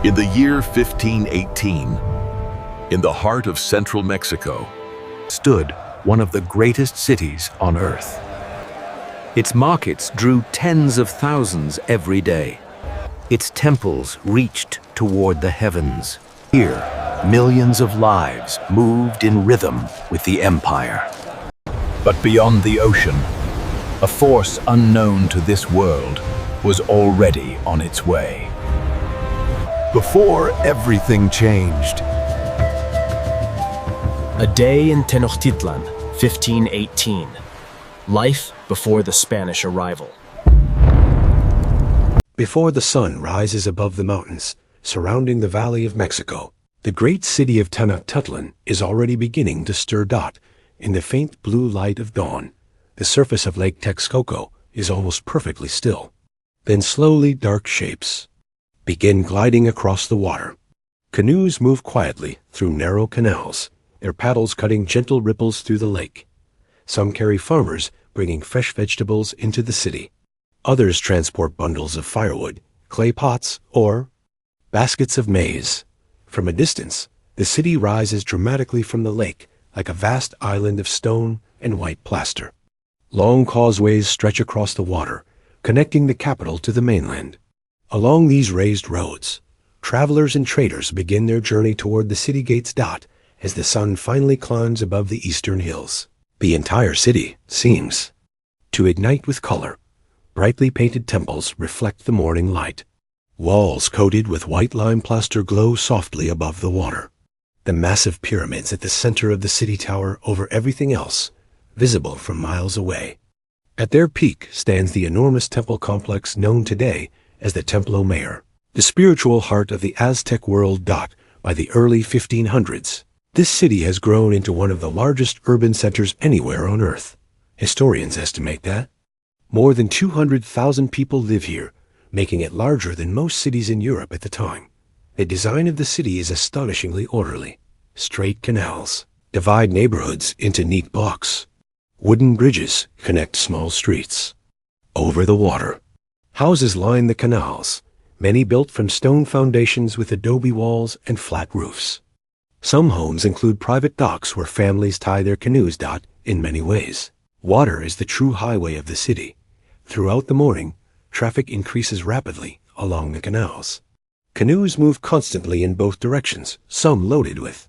In the year 1518, in the heart of central Mexico, stood one of the greatest cities on earth. Its markets drew tens of thousands every day. Its temples reached toward the heavens. Here, millions of lives moved in rhythm with the empire. But beyond the ocean, a force unknown to this world was already on its way. Before everything changed. A day in Tenochtitlan, 1518. Life before the Spanish arrival. Before the sun rises above the mountains surrounding the Valley of Mexico, the great city of Tenochtitlan is already beginning to stir. In the faint blue light of dawn, the surface of Lake Texcoco is almost perfectly still. Then slowly dark shapes begin gliding across the water. Canoes move quietly through narrow canals, their paddles cutting gentle ripples through the lake. Some carry farmers bringing fresh vegetables into the city. Others transport bundles of firewood, clay pots, or baskets of maize. From a distance, the city rises dramatically from the lake, like a vast island of stone and white plaster. Long causeways stretch across the water, connecting the capital to the mainland. Along these raised roads, travelers and traders begin their journey toward the city gates. As the sun finally climbs above the eastern hills, the entire city seems to ignite with color. Brightly painted temples reflect the morning light. Walls coated with white lime plaster glow softly above the water. The massive pyramids at the center of the city tower over everything else, visible from miles away. At their peak stands the enormous temple complex known today as the Templo Mayor, the spiritual heart of the Aztec world. By the early 1500s, this city has grown into one of the largest urban centers anywhere on Earth. Historians estimate that more than 200,000 people live here, making it larger than most cities in Europe at the time. The design of the city is astonishingly orderly. Straight canals divide neighborhoods into neat blocks. Wooden bridges connect small streets. Over the water, houses line the canals, many built from stone foundations with adobe walls and flat roofs. Some homes include private docks where families tie their canoes. In many ways, water is the true highway of the city. Throughout the morning, traffic increases rapidly along the canals. Canoes move constantly in both directions, some loaded with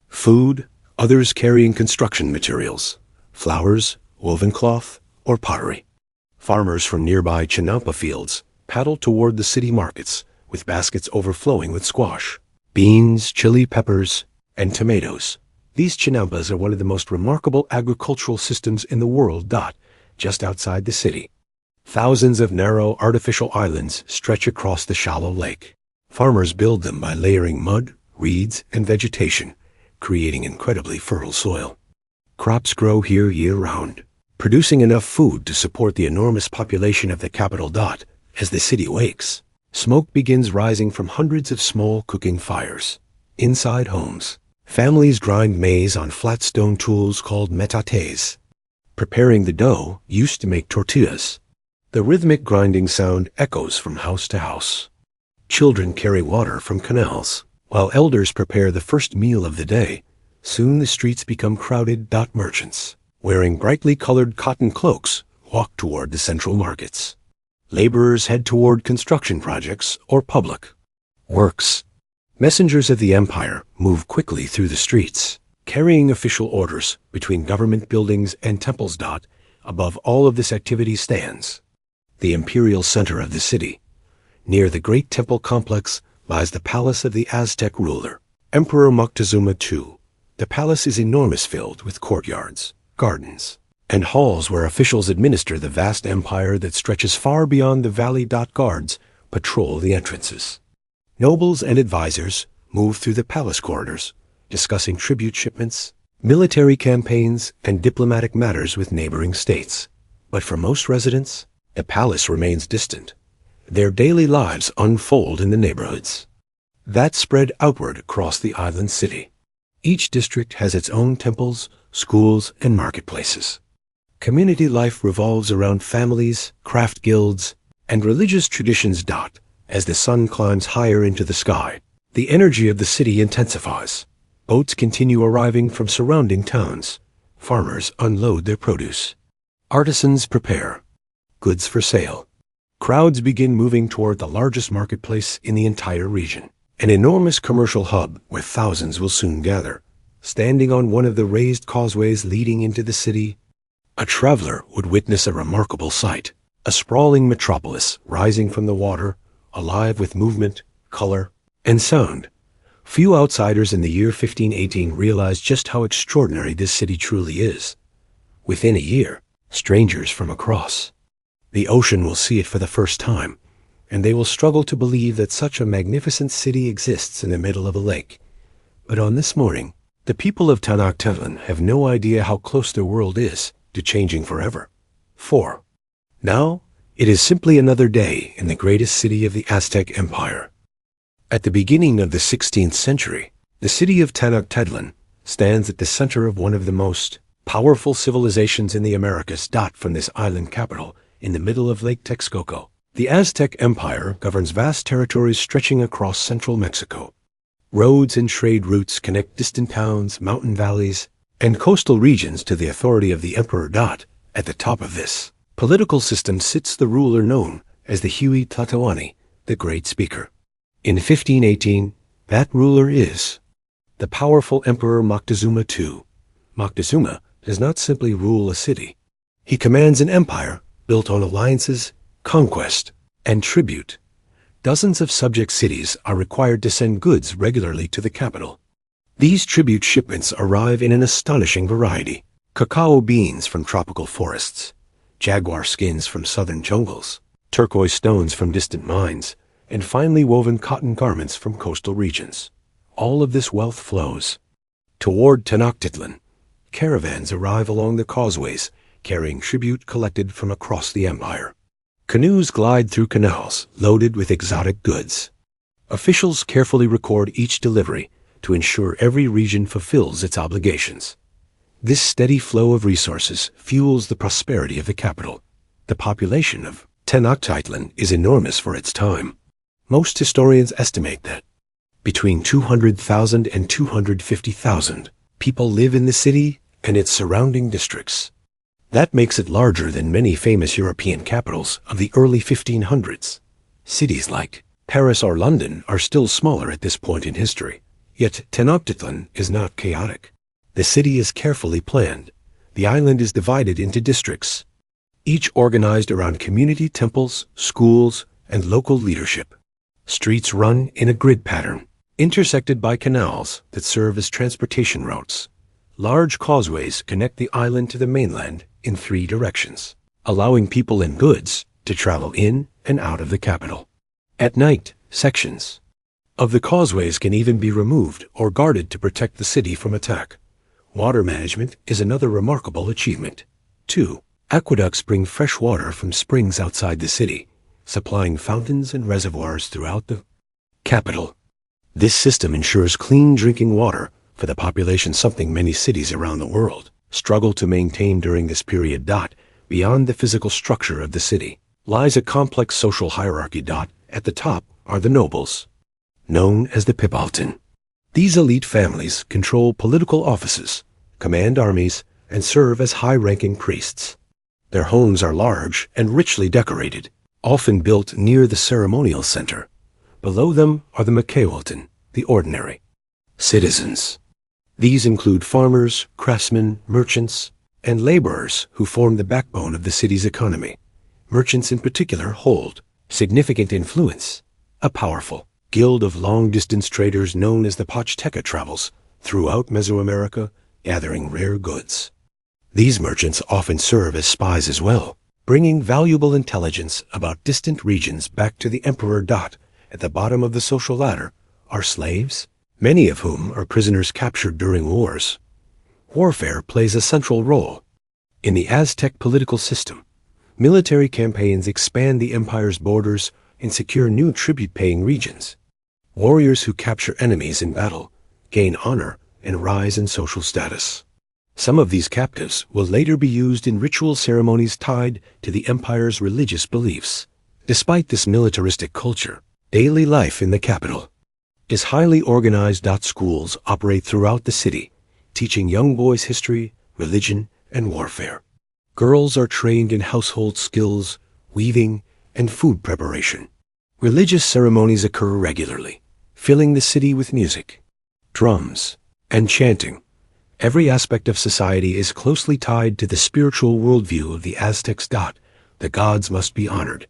food, others carrying construction materials, flowers, woven cloth, or pottery. Farmers from nearby chinampa fields paddle toward the city markets with baskets overflowing with squash, beans, chili peppers, and tomatoes. These chinampas are one of the most remarkable agricultural systems in the world. Just outside the city, thousands of narrow artificial islands stretch across the shallow lake. Farmers build them by layering mud, reeds, and vegetation, creating incredibly fertile soil. Crops grow here year-round, producing enough food to support the enormous population of the capital. As the city wakes, smoke begins rising from hundreds of small cooking fires. Inside homes, families grind maize on flat stone tools called metates, preparing the dough used to make tortillas. The rhythmic grinding sound echoes from house to house. Children carry water from canals, while elders prepare the first meal of the day. Soon the streets become crowded. Merchants, wearing brightly colored cotton cloaks, walk toward the central markets. Laborers head toward construction projects or public works. Messengers of the empire move quickly through the streets, carrying official orders between government buildings and temples. Above all of this activity stands the imperial center of the city. Near the great temple complex lies the palace of the Aztec ruler, Emperor Moctezuma II. The palace is enormous, filled with courtyards, gardens, and halls where officials administer the vast empire that stretches far beyond the valley. Guards patrol the entrances. Nobles and advisors move through the palace corridors, discussing tribute shipments, military campaigns, and diplomatic matters with neighboring states. But for most residents, the palace remains distant. Their daily lives unfold in the neighborhoods that spread outward across the island city. Each district has its own temples, schools, and marketplaces. Community life revolves around families, craft guilds, and religious traditions. As the sun climbs higher into the sky, the energy of the city intensifies. Boats continue arriving from surrounding towns. Farmers unload their produce. Artisans prepare goods for sale. Crowds begin moving toward the largest marketplace in the entire region, an enormous commercial hub where thousands will soon gather. Standing on one of the raised causeways leading into the city, a traveler would witness a remarkable sight, a sprawling metropolis rising from the water, alive with movement, color, and sound. Few outsiders in the year 1518 realized just how extraordinary this city truly is. Within a year, strangers from across the ocean will see it for the first time, and they will struggle to believe that such a magnificent city exists in the middle of a lake. But on this morning, the people of Tenochtitlan have no idea how close their world is to changing forever. 4. Now, it is simply another day in the greatest city of the Aztec Empire. At the beginning of the 16th century, the city of Tenochtitlan stands at the center of one of the most powerful civilizations in the Americas. From this island capital in the middle of Lake Texcoco, the Aztec Empire governs vast territories stretching across central Mexico. Roads and trade routes connect distant towns, mountain valleys, and coastal regions to the authority of the Emperor. At the top of this political system sits the ruler known as the Huey Tlatoani, the Great Speaker. In 1518, that ruler is the powerful Emperor Moctezuma II. Moctezuma does not simply rule a city. He commands an empire built on alliances, conquest, and tribute. Dozens of subject cities are required to send goods regularly to the capital. These tribute shipments arrive in an astonishing variety: cacao beans from tropical forests, jaguar skins from southern jungles, turquoise stones from distant mines, and finely woven cotton garments from coastal regions. All of this wealth flows toward Tenochtitlan. Caravans arrive along the causeways, carrying tribute collected from across the empire. Canoes glide through canals loaded with exotic goods. Officials carefully record each delivery to ensure every region fulfills its obligations. This steady flow of resources fuels the prosperity of the capital. The population of Tenochtitlan is enormous for its time. Most historians estimate that between 200,000 and 250,000 people live in the city and its surrounding districts. That makes it larger than many famous European capitals of the early 1500s. Cities like Paris or London are still smaller at this point in history. Yet Tenochtitlan is not chaotic. The city is carefully planned. The island is divided into districts, each organized around community temples, schools, and local leadership. Streets run in a grid pattern, intersected by canals that serve as transportation routes. Large causeways connect the island to the mainland in 3 directions, allowing people and goods to travel in and out of the capital. At night, sections of the causeways can even be removed or guarded to protect the city from attack. Water management is another remarkable achievement. 2. Aqueducts bring fresh water from springs outside the city, supplying fountains and reservoirs throughout the capital. This system ensures clean drinking water for the population, something many cities around the world struggle to maintain during this period. Beyond the physical structure of the city lies a complex social hierarchy. At the top are the nobles, known as the Pibaltin. These elite families control political offices, command armies, and serve as high-ranking priests. Their homes are large and richly decorated, often built near the ceremonial center. Below them are the Makaewaltin, the ordinary citizens. These include farmers, craftsmen, merchants, and laborers who form the backbone of the city's economy. Merchants in particular hold significant influence. A powerful guild of long-distance traders known as the Pochteca travels throughout Mesoamerica, gathering rare goods. These merchants often serve as spies as well, bringing valuable intelligence about distant regions back to the emperor. At the bottom of the social ladder are slaves, many of whom are prisoners captured during wars. Warfare plays a central role. In the Aztec political system, military campaigns expand the empire's borders and secure new tribute-paying regions. Warriors who capture enemies in battle gain honor and rise in social status. Some of these captives will later be used in ritual ceremonies tied to the empire's religious beliefs. Despite this militaristic culture, Daily life in the capital is highly organized. Schools operate throughout the city, teaching young boys history, religion, and warfare. Girls are trained in household skills, weaving, and food preparation. Religious ceremonies occur regularly, filling the city with music, drums, and chanting. Every aspect of society is closely tied to the spiritual worldview of the Aztecs. The gods must be honored.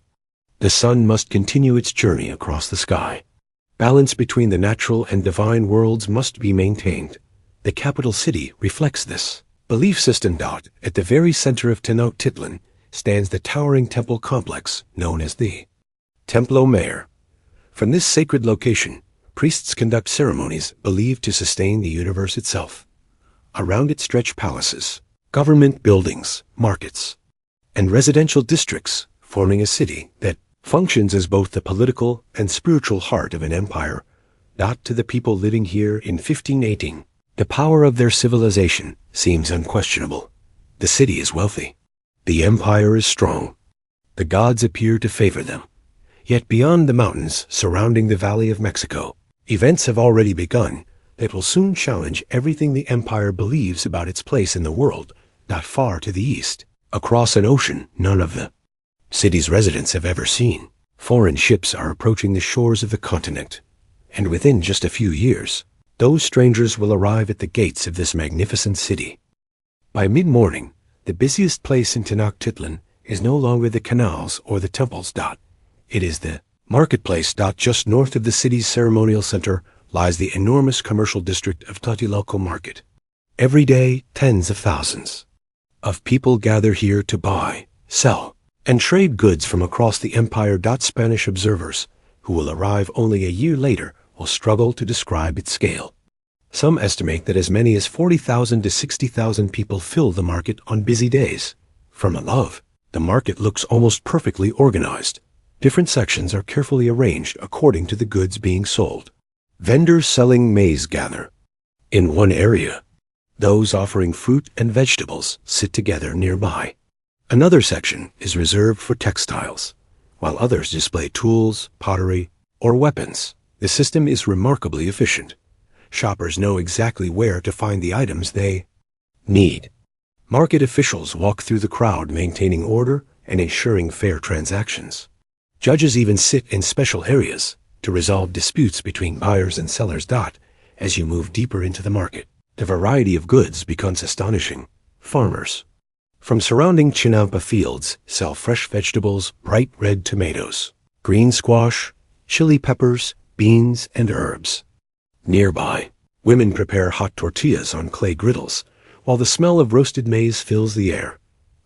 The sun must continue its journey across the sky. Balance between the natural and divine worlds must be maintained. The capital city reflects this belief system. At the very center of Tenochtitlan stands the towering temple complex known as the Templo Mayor. From this sacred location, priests conduct ceremonies believed to sustain the universe itself. Around it stretch palaces, government buildings, markets, and residential districts, forming a city that functions as both the political and spiritual heart of an empire. To the people living here in 1518, the power of their civilization seems unquestionable. The city is wealthy. The empire is strong. The gods appear to favor them. Yet beyond the mountains surrounding the Valley of Mexico, events have already begun that will soon challenge everything the empire believes about its place in the world. Far to the east, across an ocean none of the city's residents have ever seen, foreign ships are approaching the shores of the continent. And within just a few years, those strangers will arrive at the gates of this magnificent city. By mid-morning, the busiest place in Tenochtitlan is no longer the canals or the temples. It is the marketplace. Just north of the city's ceremonial center lies the enormous commercial district of Tlatelolco Market. Every day, tens of thousands of people gather here to buy, sell, and trade goods from across the empire. Spanish observers, who will arrive only a year later, will struggle to describe its scale. Some estimate that as many as 40,000 to 60,000 people fill the market on busy days. From above, the market looks almost perfectly organized. Different sections are carefully arranged according to the goods being sold. Vendors selling maize gather in one area. Those offering fruit and vegetables sit together nearby. Another section is reserved for textiles, while others display tools, pottery, or weapons. The system is remarkably efficient. Shoppers know exactly where to find the items they need. Market officials walk through the crowd, maintaining order and ensuring fair transactions. Judges even sit in special areas to resolve disputes between buyers and sellers. As you move deeper into the market, the variety of goods becomes astonishing. Farmers from surrounding chinampa fields sell fresh vegetables, bright red tomatoes, green squash, chili peppers, beans, and herbs. Nearby, women prepare hot tortillas on clay griddles, while the smell of roasted maize fills the air.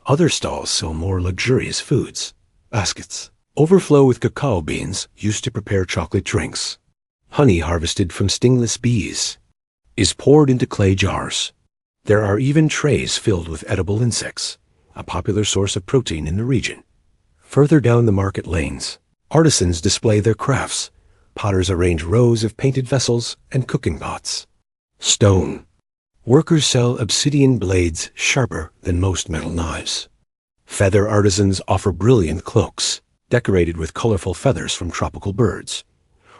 Other stalls sell more luxurious foods. Baskets overflow with cacao beans used to prepare chocolate drinks. Honey harvested from stingless bees is poured into clay jars. There are even trays filled with edible insects, a popular source of protein in the region. Further down the market lanes, artisans display their crafts. Potters arrange rows of painted vessels and cooking pots. Stone workers sell obsidian blades sharper than most metal knives. Feather artisans offer brilliant cloaks, decorated with colorful feathers from tropical birds.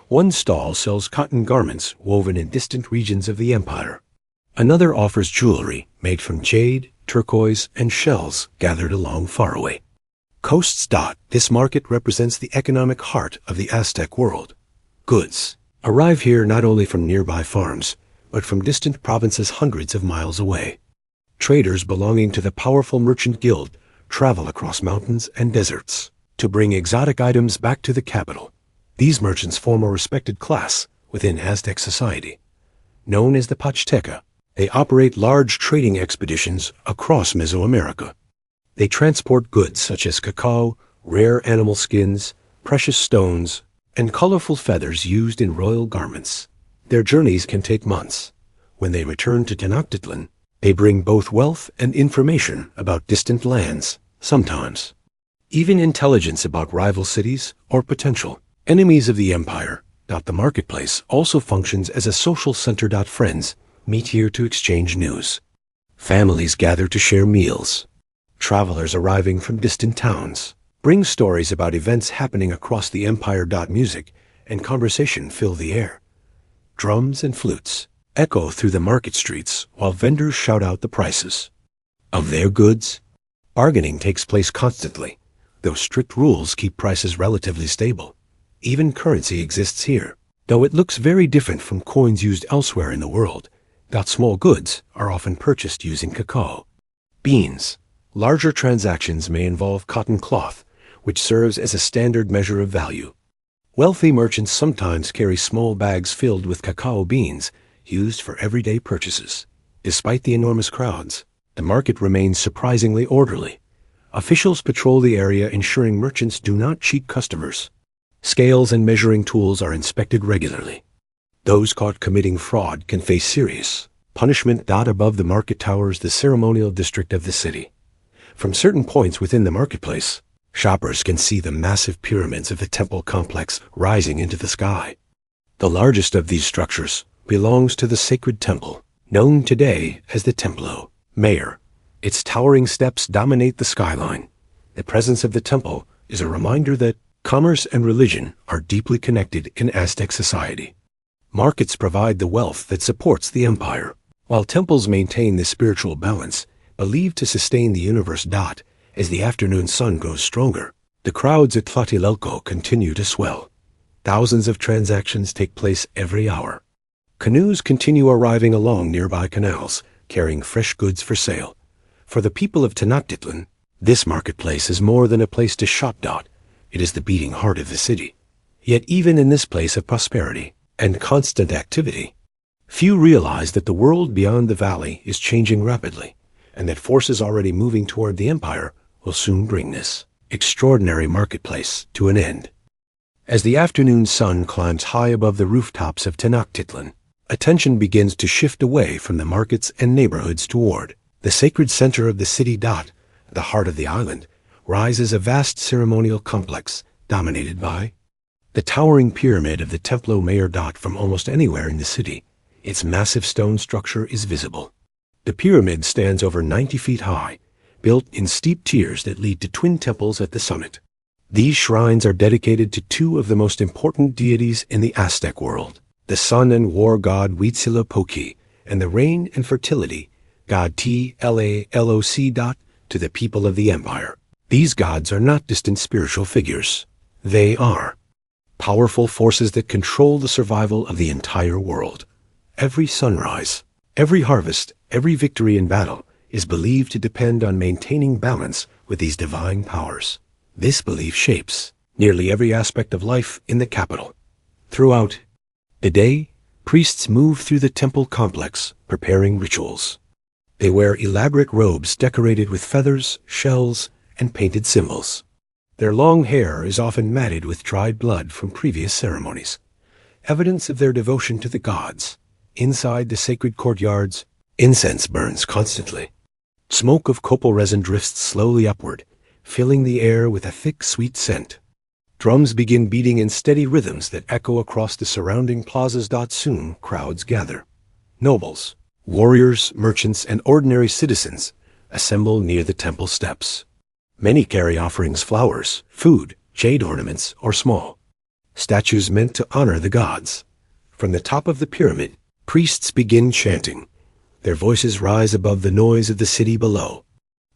One stall sells cotton garments woven in distant regions of the empire. Another offers jewelry made from jade, turquoise, and shells gathered along far away coasts. This market represents the economic heart of the Aztec world. Goods arrive here not only from nearby farms, but from distant provinces hundreds of miles away. Traders belonging to the powerful merchant guild travel across mountains and deserts to bring exotic items back to the capital. These merchants form a respected class within Aztec society. Known as the Pachteca, they operate large trading expeditions across Mesoamerica. They transport goods such as cacao, rare animal skins, precious stones, and colorful feathers used in royal garments. Their journeys can take months. When they return to Tenochtitlan, they bring both wealth and information about distant lands, sometimes even intelligence about rival cities or potential enemies of the empire. The marketplace also functions as a social center. Friends meet here to exchange news. Families gather to share meals. Travelers arriving from distant towns bring stories about events happening across the empire. Music and conversation fill the air. Drums and flutes echo through the market streets while vendors shout out the prices of their goods. Bargaining takes place constantly, though strict rules keep prices relatively stable. Even currency exists here, though it looks very different from coins used elsewhere in the world. That small goods are often purchased using cacao. Beans. Larger transactions may involve cotton cloth, which serves as a standard measure of value. Wealthy merchants sometimes carry small bags filled with cacao beans, used for everyday purchases. Despite the enormous crowds, the market remains surprisingly orderly. Officials patrol the area ensuring merchants do not cheat customers. Scales and measuring tools are inspected regularly. Those caught committing fraud can face serious punishment. Above the market towers the ceremonial district of the city. From certain points within the marketplace, shoppers can see the massive pyramids of the temple complex rising into the sky. The largest of these structures belongs to the sacred temple, known today as the Templo Mayor. Its towering steps dominate the skyline. The presence of the temple is a reminder that commerce and religion are deeply connected in Aztec society. Markets provide the wealth that supports the empire, while temples maintain the spiritual balance believed to sustain the universe. As the afternoon sun grows stronger, the crowds at Tlatelolco continue to swell. Thousands of transactions take place every hour. Canoes continue arriving along nearby canals, carrying fresh goods for sale. For the people of Tenochtitlan, this marketplace is more than a place to shop. It is the beating heart of the city. Yet even in this place of prosperity and constant activity, few realize that the world beyond the valley is changing rapidly, and that forces already moving toward the empire will soon bring this extraordinary marketplace to an end. As the afternoon sun climbs high above the rooftops of Tenochtitlan, attention begins to shift away from the markets and neighborhoods toward the sacred center of the city. The heart of the island rises a vast ceremonial complex dominated by the towering pyramid of the Templo Mayor. From almost anywhere in the city, its massive stone structure is visible. The pyramid stands over 90 feet high, built in steep tiers that lead to twin temples at the summit. These shrines are dedicated to two of the most important deities in the Aztec world, the sun and war god Huitzilopochtli, and the rain and fertility god Tlaloc. To the people of the empire, these gods are not distant spiritual figures. They are powerful forces that control the survival of the entire world. Every sunrise, every harvest, every victory in battle is believed to depend on maintaining balance with these divine powers. This belief shapes nearly every aspect of life in the capital. Throughout the day, priests move through the temple complex, preparing rituals. They wear elaborate robes decorated with feathers, shells, and painted symbols. Their long hair is often matted with dried blood from previous ceremonies, evidence of their devotion to the gods. Inside the sacred courtyards, incense burns constantly. Smoke of copal resin drifts slowly upward, filling the air with a thick, sweet scent. Drums begin beating in steady rhythms that echo across the surrounding plazas. Soon, crowds gather. Nobles, warriors, merchants, and ordinary citizens assemble near the temple steps. Many carry offerings: flowers, food, jade ornaments, or small statues meant to honor the gods. From the top of the pyramid, priests begin chanting. Their voices rise above the noise of the city below.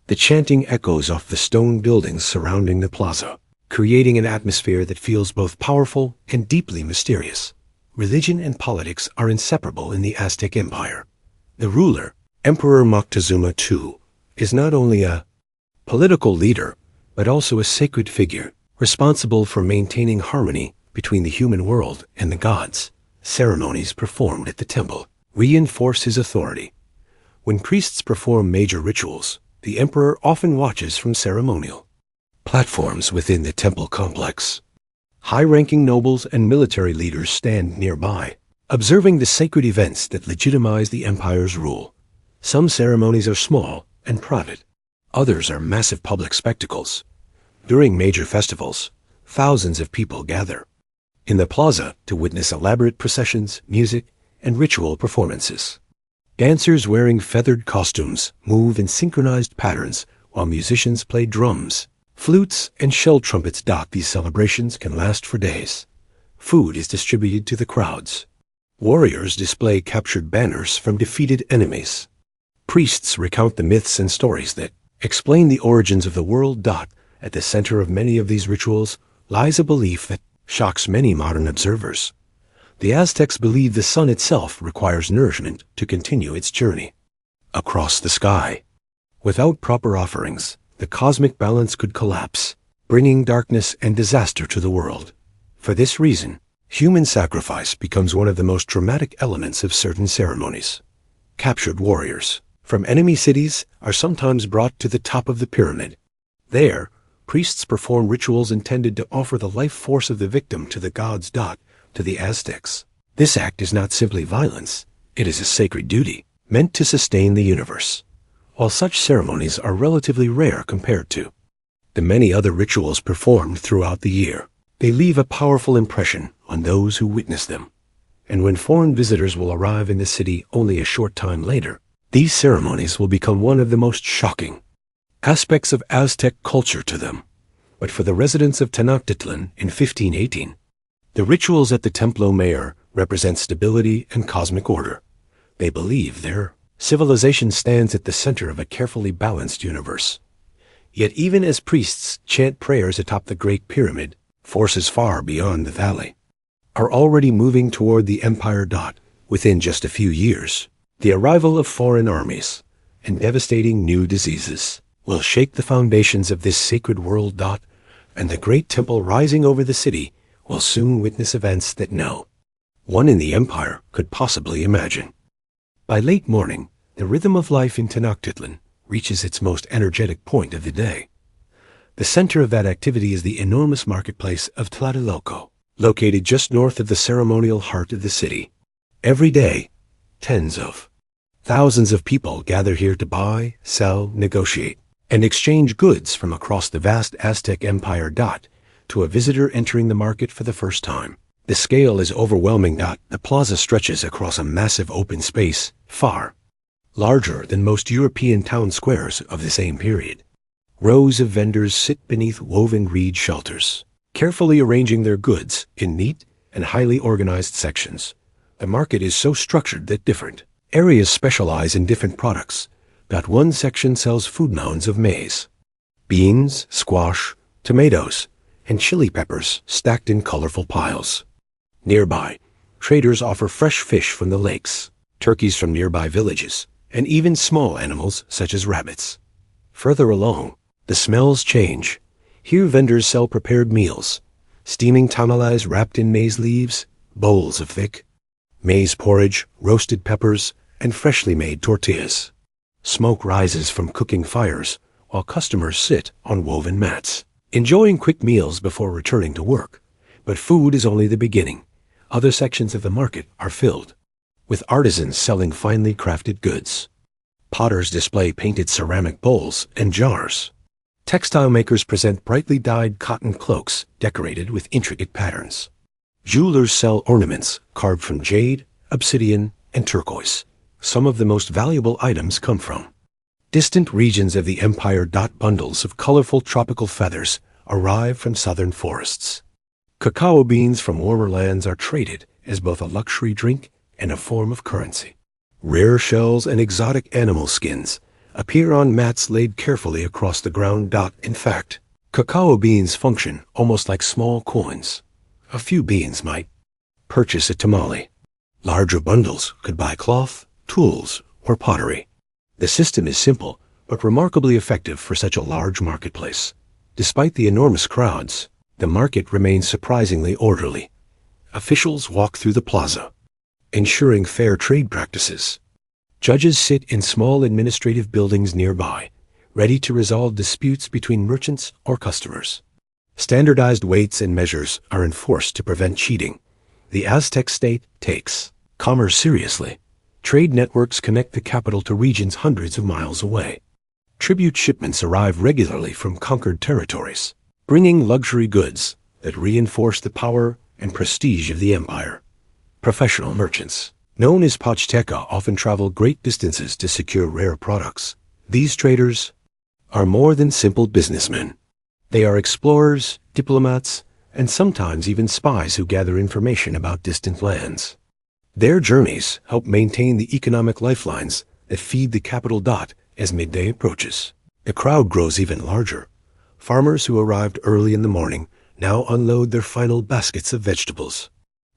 The chanting echoes off the stone buildings surrounding the plaza, creating an atmosphere that feels both powerful and deeply mysterious. Religion and politics are inseparable in the Aztec Empire. The ruler, Emperor Moctezuma II, is not only a political leader, but also a sacred figure, responsible for maintaining harmony between the human world and the gods. Ceremonies performed at the temple reinforce his authority. When priests perform major rituals, the emperor often watches from ceremonial platforms within the temple complex. High-ranking nobles and military leaders stand nearby, observing the sacred events that legitimize the empire's rule. Some ceremonies are small and private. Others are massive public spectacles. During major festivals, thousands of people gather in the plaza to witness elaborate processions, music, and ritual performances. Dancers wearing feathered costumes move in synchronized patterns while musicians play drums, flutes, and shell trumpets. These celebrations can last for days. Food is distributed to the crowds. Warriors display captured banners from defeated enemies. Priests recount the myths and stories that explain the origins of the world. At the center of many of these rituals lies a belief that shocks many modern observers. The Aztecs believed the sun itself requires nourishment to continue its journey across the sky. Without proper offerings, the cosmic balance could collapse, bringing darkness and disaster to the world. For this reason, human sacrifice becomes one of the most dramatic elements of certain ceremonies. Captured warriors from enemy cities are sometimes brought to the top of the pyramid. There, priests perform rituals intended to offer the life force of the victim to the gods. To the Aztecs, this act is not simply violence, it is a sacred duty, meant to sustain the universe. While such ceremonies are relatively rare compared to the many other rituals performed throughout the year, they leave a powerful impression on those who witness them. And when foreign visitors will arrive in the city only a short time later, these ceremonies will become one of the most shocking aspects of Aztec culture to them. But for the residents of Tenochtitlan in 1518, the rituals at the Templo Mayor represent stability and cosmic order. They believe their civilization stands at the center of a carefully balanced universe. Yet even as priests chant prayers atop the Great Pyramid, forces far beyond the valley are already moving toward the empire. Within just a few years, the arrival of foreign armies and devastating new diseases will shake the foundations of this sacred world. And the great temple rising over the city will soon witness events that no one in the empire could possibly imagine. By late morning, the rhythm of life in Tenochtitlan reaches its most energetic point of the day. The center of that activity is the enormous marketplace of Tlatelolco, located just north of the ceremonial heart of the city. Every day, tens of thousands of people gather here to buy, sell, negotiate, and exchange goods from across the vast Aztec Empire. To a visitor entering the market for the first time, the scale is overwhelming. The plaza stretches across a massive open space, far larger than most European town squares of the same period. Rows of vendors sit beneath woven reed shelters, carefully arranging their goods in neat and highly organized sections. The market is so structured that different areas specialize in different products. One section sells food mounds of maize, beans, squash, tomatoes, and chili peppers stacked in colorful piles. Nearby, traders offer fresh fish from the lakes, turkeys from nearby villages, and even small animals such as rabbits. Further along, the smells change. Here vendors sell prepared meals, steaming tamales wrapped in maize leaves, bowls of thick maize porridge, roasted peppers, and freshly made tortillas. Smoke rises from cooking fires while customers sit on woven mats, enjoying quick meals before returning to work. But food is only the beginning. Other sections of the market are filled with artisans selling finely crafted goods. Potters display painted ceramic bowls and jars. Textile makers present brightly dyed cotton cloaks decorated with intricate patterns. Jewelers sell ornaments carved from jade, obsidian, and turquoise. Some of the most valuable items come from distant regions of the empire. Bundles of colorful tropical feathers arrive from southern forests. Cacao beans from warmer lands are traded as both a luxury drink and a form of currency. Rare shells and exotic animal skins appear on mats laid carefully across the ground. In fact, cacao beans function almost like small coins. A few beans might purchase a tamale. Larger bundles could buy cloth, tools, or pottery. The system is simple, but remarkably effective for such a large marketplace. Despite the enormous crowds, the market remains surprisingly orderly. Officials walk through the plaza, ensuring fair trade practices. Judges sit in small administrative buildings nearby, ready to resolve disputes between merchants or customers. Standardized weights and measures are enforced to prevent cheating. The Aztec state takes commerce seriously. Trade networks connect the capital to regions hundreds of miles away. Tribute shipments arrive regularly from conquered territories, bringing luxury goods that reinforce the power and prestige of the empire. Professional merchants, known as Pachteca, often travel great distances to secure rare products. These traders are more than simple businessmen. They are explorers, diplomats, and sometimes even spies who gather information about distant lands. Their journeys help maintain the economic lifelines that feed the capital as midday approaches. The crowd grows even larger. Farmers who arrived early in the morning now unload their final baskets of vegetables.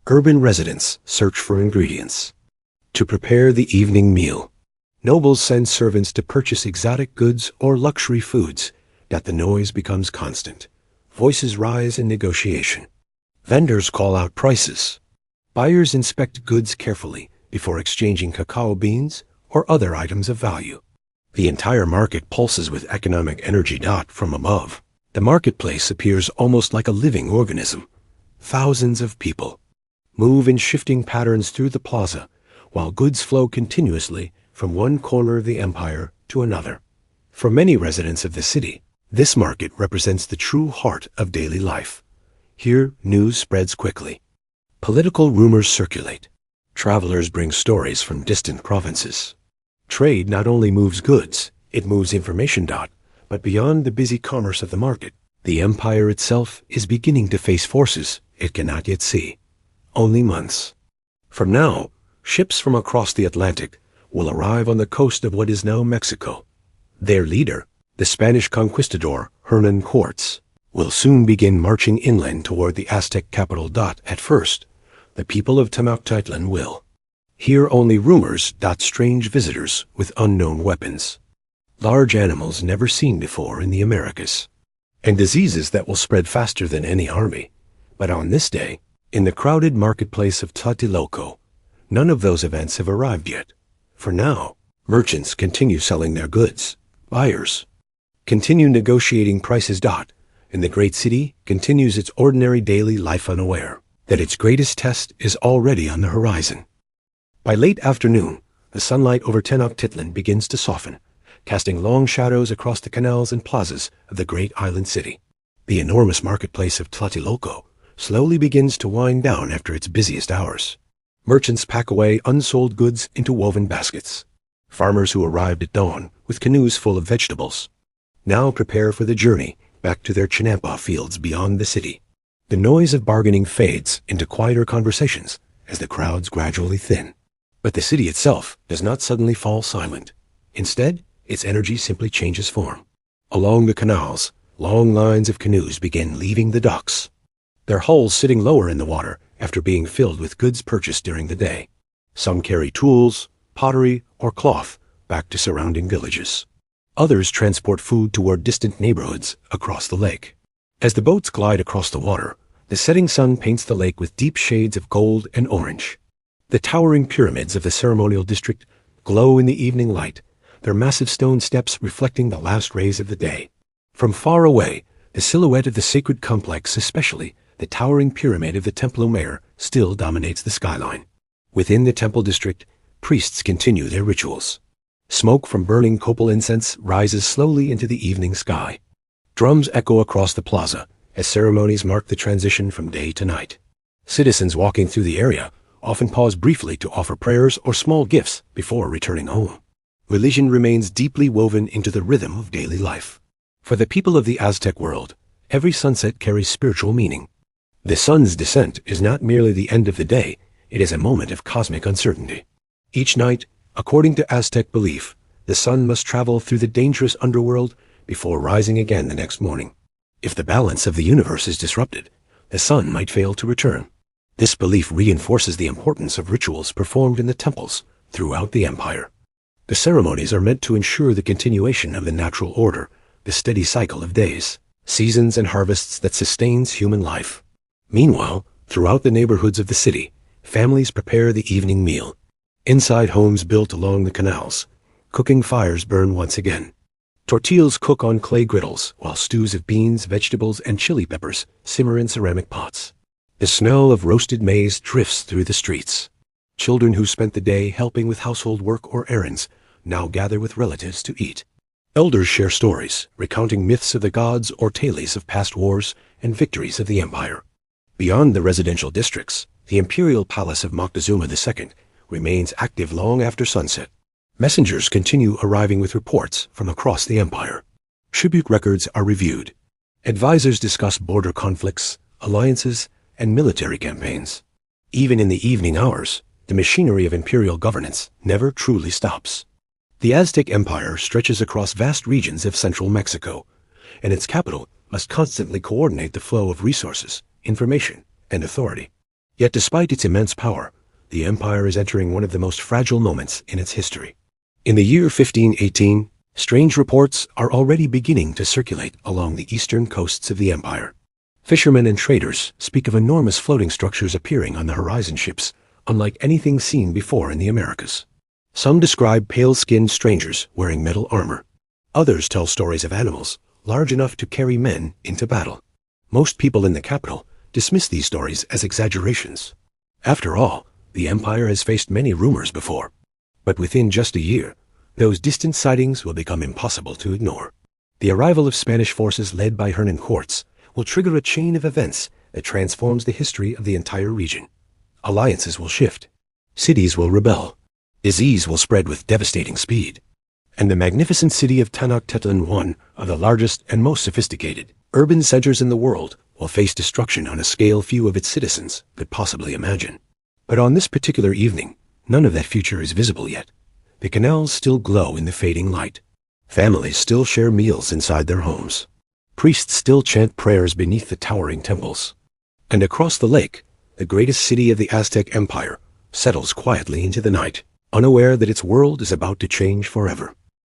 Urban residents search for ingredients to prepare the evening meal. Nobles send servants to purchase exotic goods or luxury foods. The noise becomes constant. Voices rise in negotiation. Vendors call out prices. Buyers inspect goods carefully before exchanging cacao beans or other items of value. The entire market pulses with economic energy. From above, the marketplace appears almost like a living organism. Thousands of people move in shifting patterns through the plaza, while goods flow continuously from one corner of the empire to another. For many residents of the city, this market represents the true heart of daily life. Here, news spreads quickly. Political rumors circulate. Travelers bring stories from distant provinces. Trade not only moves goods, it moves information. But beyond the busy commerce of the market, the empire itself is beginning to face forces it cannot yet see. Only months. From now, ships from across the Atlantic will arrive on the coast of what is now Mexico. Their leader, the Spanish conquistador Hernán Cortés, will soon begin marching inland toward the Aztec capital. At first, the people of Tenochtitlan will hear only rumors. Strange visitors with unknown weapons, large animals never seen before in the Americas, and diseases that will spread faster than any army. But on this day, in the crowded marketplace of Tlatelolco, none of those events have arrived yet. For now, merchants continue selling their goods. Buyers continue negotiating prices. And the great city continues its ordinary daily life, unaware that its greatest test is already on the horizon. By late afternoon, the sunlight over Tenochtitlan begins to soften, casting long shadows across the canals and plazas of the great island city. The enormous marketplace of Tlatelolco slowly begins to wind down after its busiest hours. Merchants pack away unsold goods into woven baskets. Farmers who arrived at dawn with canoes full of vegetables now prepare for the journey back to their chinampa fields beyond the city. The noise of bargaining fades into quieter conversations as the crowds gradually thin. But the city itself does not suddenly fall silent. Instead, its energy simply changes form. Along the canals, long lines of canoes begin leaving the docks, their hulls sitting lower in the water after being filled with goods purchased during the day. Some carry tools, pottery, or cloth back to surrounding villages. Others transport food toward distant neighborhoods across the lake. As the boats glide across the water, the setting sun paints the lake with deep shades of gold and orange. The towering pyramids of the ceremonial district glow in the evening light, their massive stone steps reflecting the last rays of the day. From far away, the silhouette of the sacred complex, especially the towering pyramid of the Templo Mayor, still dominates the skyline. Within the temple district, priests continue their rituals. Smoke from burning copal incense rises slowly into the evening sky. Drums echo across the plaza as ceremonies mark the transition from day to night. Citizens walking through the area often pause briefly to offer prayers or small gifts before returning home. Religion remains deeply woven into the rhythm of daily life. For the people of the Aztec world, every sunset carries spiritual meaning. The sun's descent is not merely the end of the day, it is a moment of cosmic uncertainty. Each night, according to Aztec belief, the sun must travel through the dangerous underworld before rising again the next morning. If the balance of the universe is disrupted, the sun might fail to return. This belief reinforces the importance of rituals performed in the temples throughout the empire. The ceremonies are meant to ensure the continuation of the natural order, the steady cycle of days, seasons, and harvests that sustains human life. Meanwhile, throughout the neighborhoods of the city, families prepare the evening meal. Inside homes built along the canals, cooking fires burn once again. Tortillas cook on clay griddles, while stews of beans, vegetables, and chili peppers simmer in ceramic pots. The smell of roasted maize drifts through the streets. Children who spent the day helping with household work or errands now gather with relatives to eat. Elders share stories, recounting myths of the gods or tales of past wars and victories of the empire. Beyond the residential districts, the imperial palace of Moctezuma II remains active long after sunset. Messengers continue arriving with reports from across the empire. Tribute records are reviewed. Advisors discuss border conflicts, alliances, and military campaigns. Even in the evening hours, the machinery of imperial governance never truly stops. The Aztec Empire stretches across vast regions of central Mexico, and its capital must constantly coordinate the flow of resources, information, and authority. Yet despite its immense power, the empire is entering one of the most fragile moments in its history. In the year 1518, strange reports are already beginning to circulate along the eastern coasts of the empire. Fishermen and traders speak of enormous floating structures appearing on the horizon ships, unlike anything seen before in the Americas. Some describe pale-skinned strangers wearing metal armor. Others tell stories of animals large enough to carry men into battle. Most people in the capital dismiss these stories as exaggerations. After all, the empire has faced many rumors before. But within just a year, those distant sightings will become impossible to ignore. The arrival of Spanish forces led by Hernán Cortés will trigger a chain of events that transforms the history of the entire region. Alliances will shift. Cities will rebel. Disease will spread with devastating speed. And the magnificent city of Tenochtitlan, one of the largest and most sophisticated urban centers in the world, will face destruction on a scale few of its citizens could possibly imagine. But on this particular evening, none of that future is visible yet. The canals still glow in the fading light. Families still share meals inside their homes. Priests still chant prayers beneath the towering temples. And across the lake, the greatest city of the Aztec Empire settles quietly into the night, unaware that its world is about to change forever.